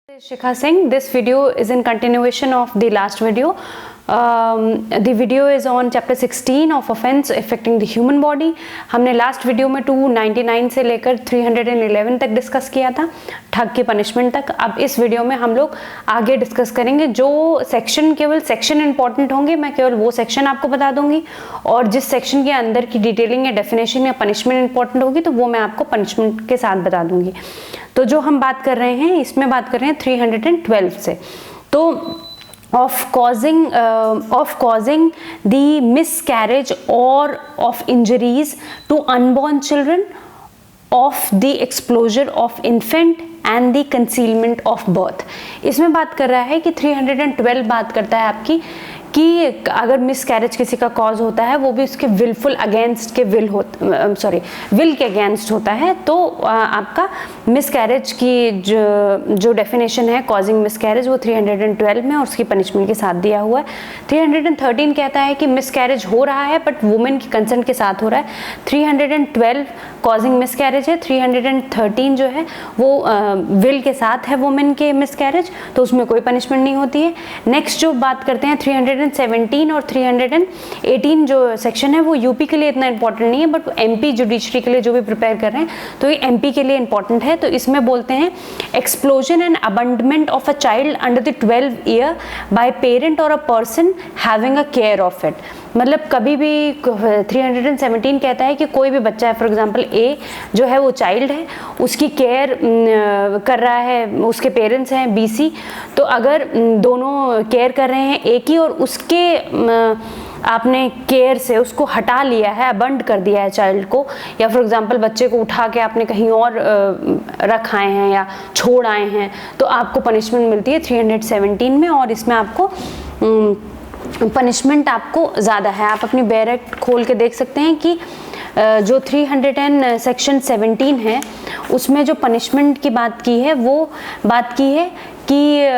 Shikha Singh. This video is in continuation of the last video. The video is on chapter 16 of offense affecting the human body. हमने last video में 299 से लेकर 311 तक discuss किया था, ठग की पनिशमेंट तक. अब इस वीडियो में हम लोग आगे डिस्कस करेंगे. जो सेक्शन, केवल सेक्शन इंपॉर्टेंट होंगे, मैं केवल वो सेक्शन आपको बता दूंगी, और जिस सेक्शन के अंदर की डिटेलिंग या डेफिनेशन या पनिशमेंट इंपॉर्टेंट होगी तो वो मैं आपको पनिशमेंट के साथ बता दूंगी. तो जो हम बात कर रहे हैं, इसमें बात कर रहे हैं 312 से. तो of causing the miscarriage or of injuries to unborn children, of the exposure of infant and the concealment of birth. इसमें बात कर रहा है कि 312 बात करता है आपकी कि अगर मिसकैरेज किसी का कॉज होता है, वो भी उसके विलफुल अगेंस्ट के विल के अगेंस्ट होता है, तो आपका मिसकैरेज की जो डेफिनेशन है कॉजिंग मिसकैरेज, वो 312 में और उसकी पनिशमेंट के साथ दिया हुआ है. 313 कहता है कि मिसकैरेज हो रहा है बट वुमेन की कंसेंट के साथ हो रहा है. 312 कॉजिंग मिसकैरेज है. 313 जो है वो विल के साथ है वुमेन के मिसकैरेज, तो उसमें कोई पनिशमेंट नहीं होती है. नेक्स्ट जो बात करते हैं 317 और 318 जो सेक्शन है, वो यूपी के लिए इतना इंपॉर्टेंट नहीं है, बट एमपी जुडिशरी के लिए जो भी प्रिपेयर कर रहे हैं तो ये एमपी के लिए इंपॉर्टेंट है. तो इसमें बोलते हैं explosion and abandonment of a child under the 12 year by parent और a person having a care of it. मतलब कभी भी 317 कहता है कि कोई भी बच्चा है, फॉर एग्जांपल ए जो है वो चाइल्ड है, उसकी केयर कर रहा है, उसके पेरेंट्स हैं बीसी, तो अगर दोनों केयर कर रहे हैं एक ही और उसके आपने केयर से उसको हटा लिया है, अबंड कर दिया है चाइल्ड को, या फॉर एग्जांपल बच्चे को उठा के आपने कहीं और रख आए हैं या छोड़ आए हैं, तो आपको पनिशमेंट मिलती है 317 में. और इसमें आपको पनिशमेंट आपको ज़्यादा है. आप अपनी बैरक खोल के देख सकते हैं कि जो 300 सेक्शन 17 है, उसमें जो पनिशमेंट की बात की है, वो बात की है कि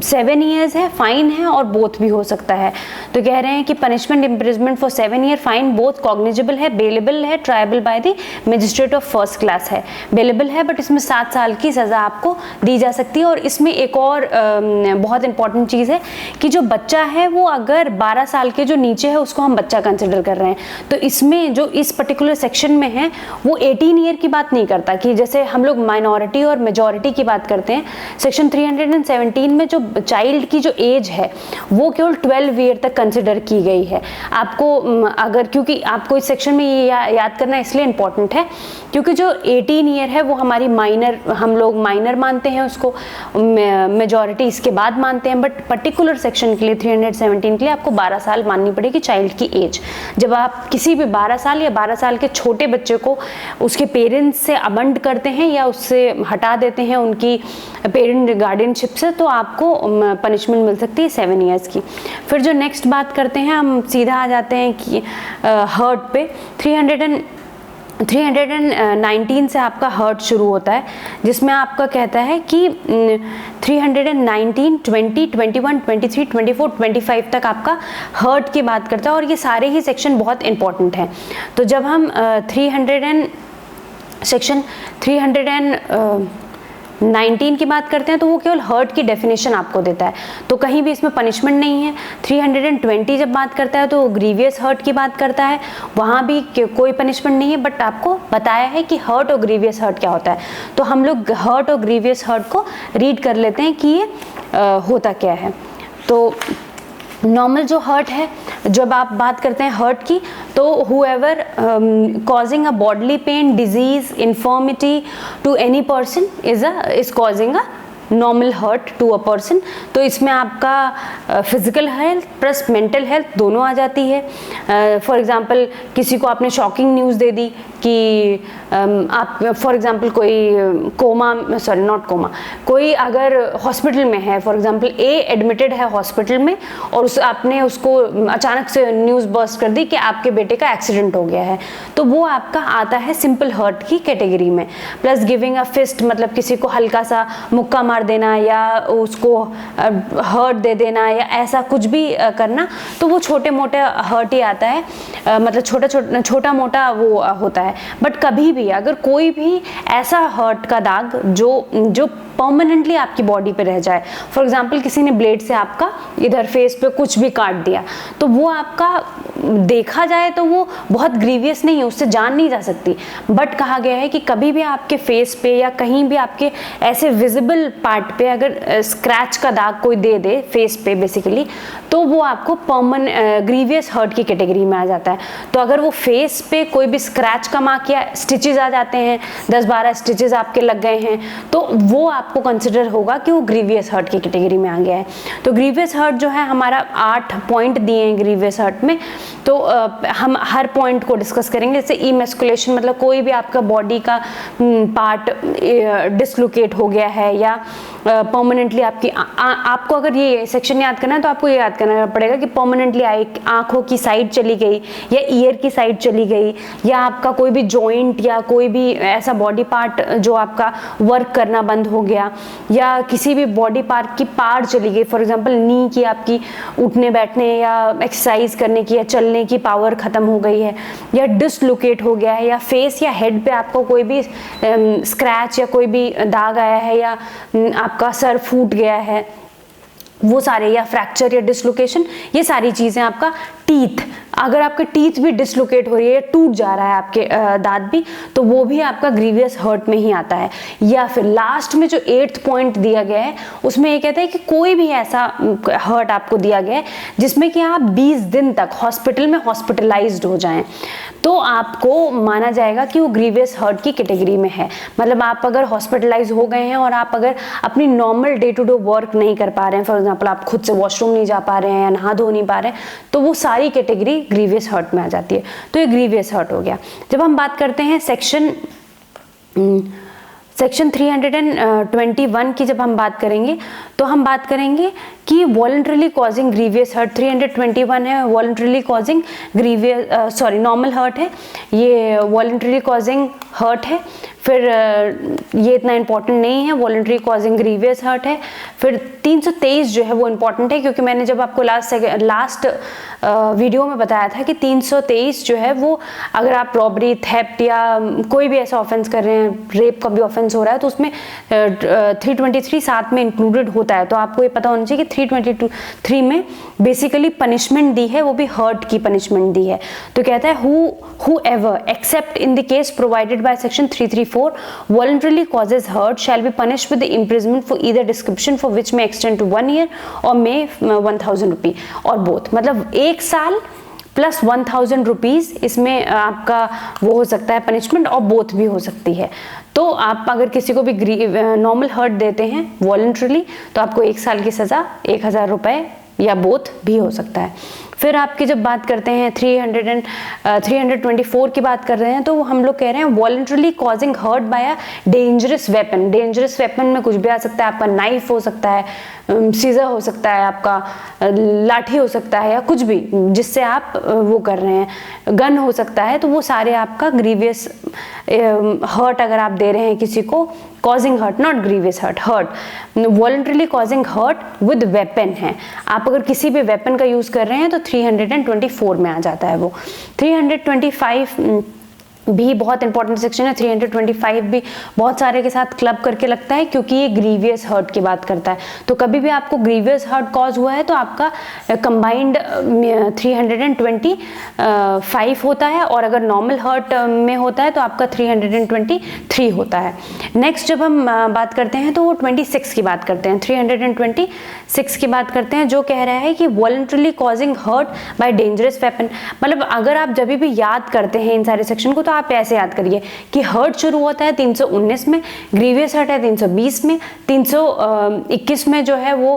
7 ईयर्स है, फाइन है और बोथ भी हो सकता है. तो कह रहे हैं कि punishment imprisonment for 7 year, fine both cognizable है, बेलेबल है, tribal by the magistrate of first class है. बेलेबल है बट इसमें 7 साल की सज़ा आपको दी जा सकती है. और इसमें एक और बहुत इंपॉर्टेंट चीज़ है कि जो बच्चा है वो अगर 12 साल के जो नीचे है उसको हम बच्चा कंसिडर कर रहे हैं. तो इसमें जो इस पर्टिकुलर सेक्शन में है वो 18 ईयर की बात नहीं करता, कि जैसे हम लोग माइनॉरिटी और मेजॉरिटी की बात करते हैं. सेक्शन 317 में जो चाइल्ड की जो एज है वो केवल 12 ईयर तक कंसिडर की गई है. आपको अगर, क्योंकि आपको इस सेक्शन में ये याद करना इसलिए इम्पोर्टेंट है क्योंकि जो 18 ईयर है वो हमारी माइनर, हम लोग माइनर मानते हैं उसको, मेजॉरिटी इसके बाद मानते हैं, बट पर्टिकुलर सेक्शन के लिए 317 के लिए आपको 12 साल माननी पड़ेगी चाइल्ड की एज. जब आप किसी भी 12 साल या 12 साल के छोटे बच्चे को उसके पेरेंट्स से अबंड करते हैं या उससे हटा देते हैं उनकी पेरेंट गार्डियनशिप से, तो आपको पनिशमेंट मिल सकती है 7 ईयर्स की. फिर जो नेक्स्ट बात करते हैं, हम सीधा आ जाते हैं कि हर्ट पे. 319 से आपका हर्ट शुरू होता है, जिसमें आपका कहता है कि 319, 20, 21, 23, 24, 25 तक आपका हर्ट की बात करता है, और ये सारे ही सेक्शन बहुत इंपॉर्टेंट हैं. तो जब हम सेक्शन 319 की बात करते हैं तो वो केवल हर्ट की डेफिनेशन आपको देता है, तो कहीं भी इसमें पनिशमेंट नहीं है. 320 जब बात करता है तो ग्रीवियस हर्ट की बात करता है, वहाँ भी कोई पनिशमेंट नहीं है, बट आपको बताया है कि हर्ट और ग्रीवियस हर्ट क्या होता है. तो हम लोग हर्ट और ग्रीवियस हर्ट को रीड कर लेते हैं कि ये होता क्या है. तो नॉर्मल जो हर्ट है, जब आप बात करते हैं हर्ट की, तो whoever causing a bodily pain, disease, infirmity to any person is causing a normal hurt to a person. तो इसमें आपका physical health plus mental health दोनों आ जाती है. फॉर एग्जांपल किसी को आपने शॉकिंग न्यूज़ दे दी कि आप फॉर एग्जांपल कोई कोई अगर हॉस्पिटल में है, फॉर एग्जांपल ए एडमिटेड है हॉस्पिटल में, और आपने उसको अचानक से न्यूज़ बर्स्ट कर दी कि आपके बेटे का एक्सीडेंट हो गया है, तो वो आपका आता है सिंपल हर्ट की कैटेगरी में. प्लस गिविंग अ फिस्ट, मतलब किसी को हल्का सा मुक्का मार देना या उसको हर्ट दे देना या ऐसा कुछ भी करना, तो वो छोटे मोटे हर्ट ही आता है, मतलब छोटा मोटा वो होता है. बट कभी भी अगर कोई भी ऐसा हर्ट का दाग जो परमानेंटली आपकी बॉडी पे रह जाए। फॉर एग्जांपल किसी ने ब्लेड से आपका इधर फेस पे कुछ भी काट दिया, तो वो आपका देखा जाए तो वो बहुत ग्रीवियस नहीं है, उससे जान नहीं जा सकती, बट कहा गया है कि कभी भी आपके फेस पे या कहीं भी आपके ऐसे विजिबल पार्ट पे अगर स्क्रैच का दाग कोई दे दे फेस पे बेसिकली, तो वो आपको ग्रीवियस हर्ट की कैटेगरी में आ जाता है। तो अगर वो फेस पे कोई भी स्क्रैच का मार्क या स्टिचेस आ जाते हैं, 10-12 स्टिचेस आपके लग गए हैं, तो वो आपको कंसिडर होगा कि वो ग्रीवियस हर्ट की कैटेगरी में आ गया है। तो ग्रीवियस हर्ट जो है, हमारा 8 पॉइंट दिए हैं ग्रीवियस हर्ट में, तो हम हर पॉइंट को डिस्कस करेंगे। जैसे इमेस्कुलेशन, मतलब कोई भी आपका बॉडी का पार्ट डिसलोकेट हो गया है या परमानेंटली आपको अगर ये सेक्शन याद करना है तो आपको ये याद करना पड़ेगा कि परमानेंटली आंखों की साइड चली गई या ईयर की साइड चली गई, या आपका कोई भी जॉइंट या कोई भी ऐसा बॉडी पार्ट जो आपका वर्क करना बंद हो गया, या किसी भी बॉडी पार्ट की पार चली गई, फॉर एग्जांपल नी की आपकी उठने बैठने या एक्सरसाइज करने की या चलने की पावर खत्म हो गई है, या डिसलोकेट हो गया है, या फेस या हेड पे आपको कोई भी स्क्रैच या कोई भी दाग आया है, या आपका सर फूट गया है, वो सारे, या फ्रैक्चर या डिसलोकेशन, ये सारी चीजें। आपका टीथ, अगर आपके टीथ भी डिसलोकेट हो रही है, टूट जा रहा है आपके दांत भी, तो वो भी आपका ग्रीवियस हर्ट में ही आता है। या फिर लास्ट में जो 8th पॉइंट दिया गया है, उसमें ये कहता है कि कोई भी ऐसा हर्ट आपको दिया गया है जिसमें कि आप 20 दिन तक हॉस्पिटल में हॉस्पिटलाइज्ड हो जाएं, तो आपको माना जाएगा कि वो ग्रीवियस हर्ट की कैटेगरी में है। मतलब आप अगर हॉस्पिटलाइज हो गए हैं और आप अगर अपनी normal day to day work नहीं कर पा रहे हैं, फॉर एग्जाम्पल आप खुद से वॉशरूम नहीं जा पा रहे हैं या नहा धो नहीं पा रहे हैं, तो वो सारी कैटेगरी ग्रीवियस हर्ट में आ जाती है। तो ये ग्रीवियस हर्ट हो गया। जब हम बात करते हैं सेक्शन 321 की, जब हम बात करेंगे तो हम बात करेंगे कि वॉलंटरीली कॉजिंग ग्रीवियस हर्ट। 321 है voluntarily causing grievous, normal hurt है, ये वॉलंटरीली कॉजिंग हर्ट है। फिर ये इतना इंपॉर्टेंट नहीं है, वॉलंटरी कॉजिंग ग्रीवियस हर्ट है। फिर 323 जो है वो इंपॉर्टेंट है, क्योंकि मैंने जब आपको लास्ट वीडियो में बताया था कि 323 जो है वो अगर आप रॉबरी, थेफ्ट या कोई भी ऐसा ऑफेंस कर रहे हैं, रेप का भी ऑफेंस हो रहा है, तो उसमें 323 साथ में इंक्लूडेड होता है। तो आपको ये पता होना चाहिए कि 323 में बेसिकली पनिशमेंट दी है, वो भी हर्ट की पनिशमेंट दी है। तो कहता है whoever except in the case provided by section 334 voluntarily causes hurt shall be punished with the imprisonment for either description for which may extend to 1 year or may 1000 रुपये और both। मतलब 1 साल plus 1000 rupees इसमें आपका वो हो सकता है पनिशमेंट, और बोथ भी हो सकती है। तो आप अगर किसी को भी नॉर्मल हर्ट देते हैं वॉलंटरीली, तो आपको 1 साल की सजा, 1000 रुपए या बोथ भी हो सकता है। फिर आपकी जब बात करते हैं 324 की बात कर रहे हैं, तो हम लोग कह रहे हैं voluntarily causing hurt by a dangerous weapon. Dangerous weapon में कुछ भी आ सकता है, आपका नाइफ हो सकता है, सीजर हो सकता है, आपका लाठी हो सकता है, या कुछ भी जिससे आप वो कर रहे हैं, गन हो सकता है। तो वो सारे आपका ग्रीवियस हर्ट अगर आप दे रहे हैं किसी को, causing hurt, not grievous hurt, hurt voluntarily causing hurt with weapon है। आप अगर किसी भी वेपन का यूज कर रहे हैं तो 324 में आ जाता है वो। 325 भी बहुत इंपॉर्टेंट सेक्शन है। 325 भी बहुत सारे के साथ क्लब करके लगता है, क्योंकि ये ग्रीवियस हर्ट की बात करता है। तो कभी भी आपको ग्रीवियस हर्ट कॉज हुआ है तो आपका कंबाइंड 325 होता है, और अगर नॉर्मल हर्ट में होता है तो आपका 323 होता है। नेक्स्ट जब हम बात करते हैं तो वो 26 की बात करते हैं। 326 की बात करते हैं, जो कह रहा है कि voluntarily causing hurt by dangerous weapon. मतलब अगर आप जब भी याद करते हैं इन सारे सेक्शन को, तो आप ऐसे याद करिए कि हर्ट शुरू होता है 319 में, ग्रीवियस हर्ट है 320 में, 321 में जो है वो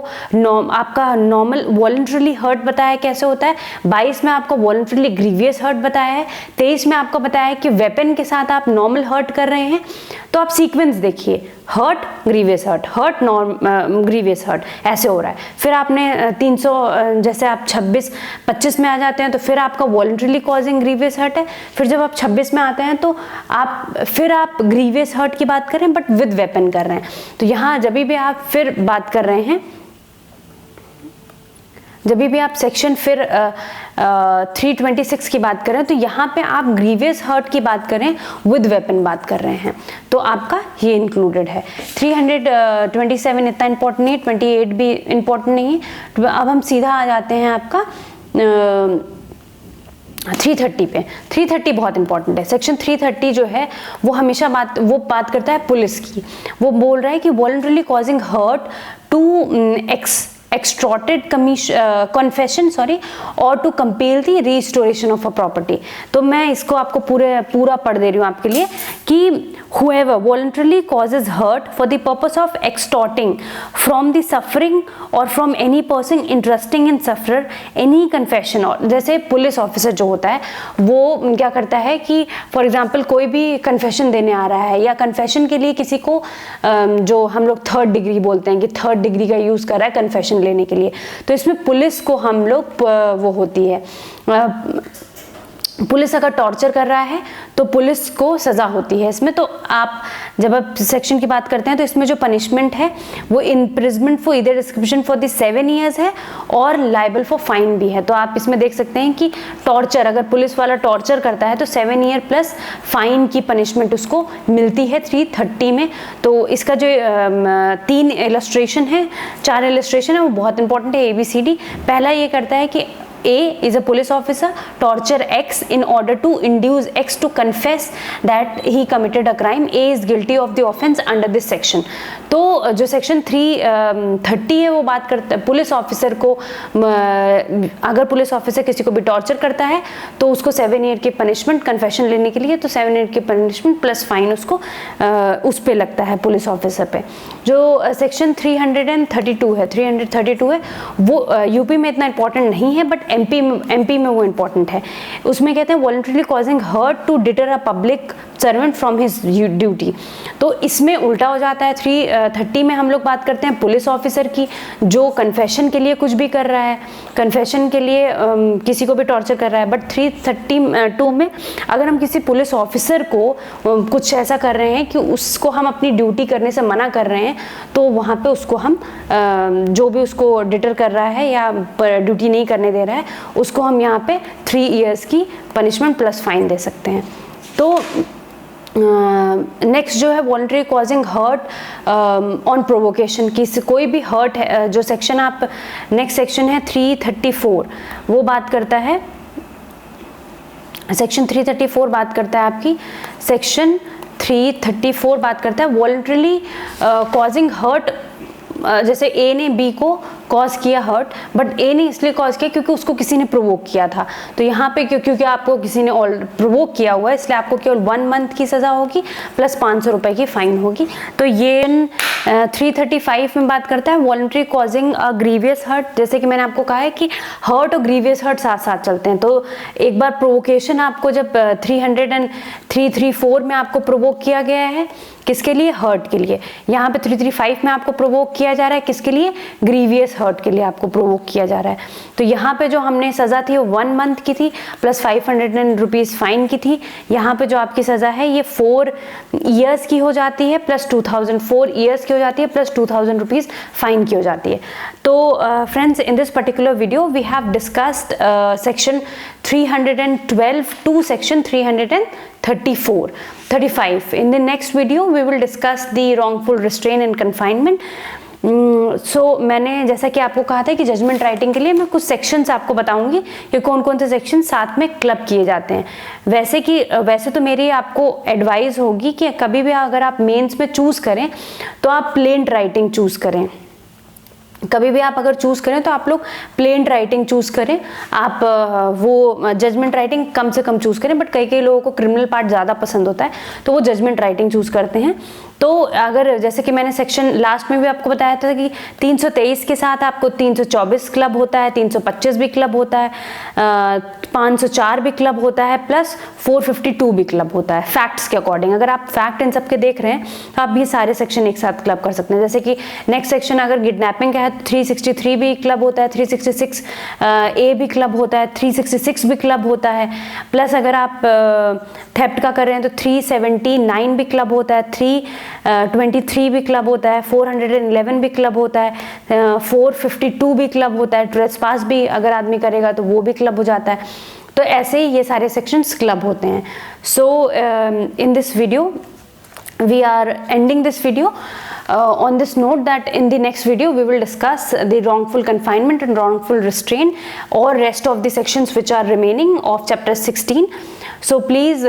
आपका नॉर्मल वॉलंटरीली हर्ट बताया कैसे होता है, 22 में आपको वॉलंटरीली ग्रीवियस हर्ट बताया है, 23 में आपको बताया है कि वेपन के साथ आप नॉर्मल हर्ट कर रहे हैं। तो आप सीक्वेंस देखिए, hurt grievous hurt, hurt grievous hurt, ऐसे हो रहा है। फिर आपने 300 जैसे आप 25 में आ जाते हैं तो फिर आपका वॉलंटरीली कॉजिंग ग्रीवियस हर्ट है। फिर जब आप 26 में आते हैं तो आप ग्रीवियस हर्ट की बात कर रहे हैं बट विद वेपन कर रहे हैं। तो यहाँ जब भी आप फिर बात कर रहे हैं, जब भी आप सेक्शन फिर 326 की बात करें तो यहाँ पे आप ग्रीवियस हर्ट की बात करें, विद वेपन बात कर रहे हैं, तो आपका ये इंक्लूडेड है। 327 इतना इंपॉर्टेंट नहीं है, 28 भी इंपॉर्टेंट नहीं है। तो अब हम सीधा आ जाते हैं आपका 330 पे। 330 बहुत इंपॉर्टेंट है। सेक्शन 330 जो है वो हमेशा बात करता है पुलिस की। वो बोल रहा है कि voluntarily causing hurt to extorted confession or to compel the restoration of a property। तो मैं इसको आपको पूरा पढ़ दे रही हूँ आपके लिए कि whoever voluntarily causes hurt for the purpose of extorting from the suffering or from any person interesting in sufferer any confession। और जैसे पुलिस ऑफिसर जो होता है वो क्या करता है कि फॉर एग्जाम्पल कोई भी कन्फेशन देने आ रहा है या कन्फेशन के लिए किसी को जो हम लोग 3rd डिग्री बोलते हैं कि 3rd डिग्री का यूज़ कर रहा है कन्फेशन लेने के लिए, तो इसमें पुलिस को हम लोग वो होती है, पुलिस अगर टॉर्चर कर रहा है तो पुलिस को सज़ा होती है इसमें। तो आप जब आप सेक्शन की बात करते हैं तो इसमें जो पनिशमेंट है वो imprisonment for either description for the 7 years है और लाइबल फॉर फाइन भी है। तो आप इसमें देख सकते हैं कि टॉर्चर, अगर पुलिस वाला टॉर्चर करता है तो 7 year प्लस फाइन की पनिशमेंट उसको मिलती है 330 में। तो इसका जो 3 इलस्ट्रेशन है, 4 इलस्ट्रेशन है, वो बहुत इंपॉर्टेंट है, ABCD। पहला ये करता है कि A is a police officer torture X in order to induce X to confess that he committed a crime. A is guilty of the offense under this section। तो जो सेक्शन 330 है वो बात करता है पुलिस ऑफिसर को, अगर police officer किसी को भी टॉर्चर करता है तो उसको 7 year की पनिशमेंट कन्फेशन लेने के लिए, तो 7 year की पनिशमेंट प्लस फाइन उसको उस पे लगता है पुलिस ऑफिसर पे। जो सेक्शन 332 है, 332 है वो यूपी में इतना इंपॉर्टेंट नहीं है बट एमपी में वो इंपॉर्टेंट है। उसमें कहते हैं voluntarily causing hurt to deter a public servant from his duty. तो इसमें उल्टा हो जाता है। 330 में हम लोग बात करते हैं पुलिस ऑफिसर की जो कन्फेशन के लिए कुछ भी कर रहा है, कन्फेशन के लिए किसी को भी टॉर्चर कर रहा है। बट 332 में अगर हम किसी पुलिस ऑफिसर को कुछ ऐसा कर रहे हैं कि उसको हम अपनी ड्यूटी करने से मना कर रहे हैं, तो वहाँ पे उसको हम जो भी उसको डिटर कर रहा है या ड्यूटी नहीं करने दे रहा है उसको हम यहाँ पे 3 years की पनिशमेंट प्लस फाइन दे सकते हैं। तो नेक्स्ट जो है voluntary causing hurt on provocation की, कोई भी हर्ट है, जो सेक्शन आप नेक्स्ट सेक्शन है 334 वो बात करता है, सेक्शन 334 बात करता है आपकी, सेक्शन 334 बात करता है वॉलंटरीली कॉजिंग हर्ट। जैसे ए ने बी को कॉज किया हर्ट, बट ए ने इसलिए कॉज किया क्योंकि उसको किसी ने प्रोवोक किया था। तो यहाँ पे क्योंकि आपको किसी ने प्रोवोक किया हुआ है इसलिए आपको केवल 1 month की सज़ा होगी प्लस 500 रुपये की फाइन होगी। तो ये 335 में बात करता है voluntary causing a grievous hurt. जैसे कि मैंने आपको कहा है कि हर्ट और ग्रीवियस हर्ट साथ साथ चलते हैं। तो एक बार प्रोवोकेशन आपको जब 334 में आपको प्रोवोक किया गया है किसके लिए, हर्ट के लिए। यहाँ पे 335 में आपको प्रोवोक किया जा रहा है किसके लिए, ग्रीवियस हर्ट के लिए आपको प्रोवोक किया जा रहा है। तो यहाँ पे जो हमने सज़ा थी वो 1 month की थी प्लस 500 रुपीज़ फाइन की थी। यहाँ पे जो आपकी सज़ा है ये 4 years की हो जाती है प्लस 4 years की हो जाती है प्लस 2000 रुपीज़ फाइन की हो जाती है। तो friends, in this particular video we have discussed section 312 to section 335. In the next video we will discuss the wrongful restraint and confinement. मैंने जैसा कि आपको कहा था कि जजमेंट राइटिंग के लिए मैं कुछ सेक्शंस आपको बताऊंगी कि कौन कौन से सेक्शन साथ में क्लब किए जाते हैं। वैसे तो मेरी आपको एडवाइस होगी कि कभी भी अगर आप मेंस में चूज़ करें तो आप प्लेन राइटिंग चूज़ करें। कभी भी आप अगर चूज़ करें तो आप लोग प्लेन राइटिंग चूज़ करें। आप वो जजमेंट राइटिंग कम से कम चूज़ करें। बट कई लोगों को क्रिमिनल पार्ट ज़्यादा पसंद होता है तो वो जजमेंट राइटिंग चूज़ करते हैं। तो अगर जैसे कि मैंने सेक्शन लास्ट में भी आपको बताया था कि 323 के साथ आपको 324 क्लब होता है, 325 भी क्लब होता है, 504 भी क्लब होता है प्लस 452 भी क्लब होता है फैक्ट्स के अकॉर्डिंग। अगर आप फैक्ट इन सब के देख रहे हैं तो आप भी सारे सेक्शन एक साथ क्लब कर सकते हैं। जैसे कि नेक्स्ट सेक्शन अगर किडनैपिंग का है तो 363 भी क्लब होता है, 366 ए भी क्लब होता है, 366 भी क्लब होता है। प्लस अगर आप थेफ्ट का कर रहे हैं तो 379 भी क्लब होता है, 323 भी क्लब होता है, 411 भी क्लब होता है, 452 भी क्लब होता है। ट्रेसपास भी अगर आदमी करेगा तो वो भी क्लब हो जाता है। तो ऐसे ही ये सारे सेक्शंस क्लब होते हैं। So in this video we are ending this video on this note that in the next video we will discuss the wrongful confinement and wrongful restraint or rest of the sections which are remaining of chapter 16. So please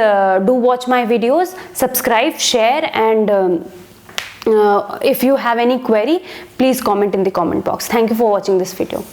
do watch my videos, subscribe, share, and if you have any query, please comment in the comment box. Thank you for watching this video.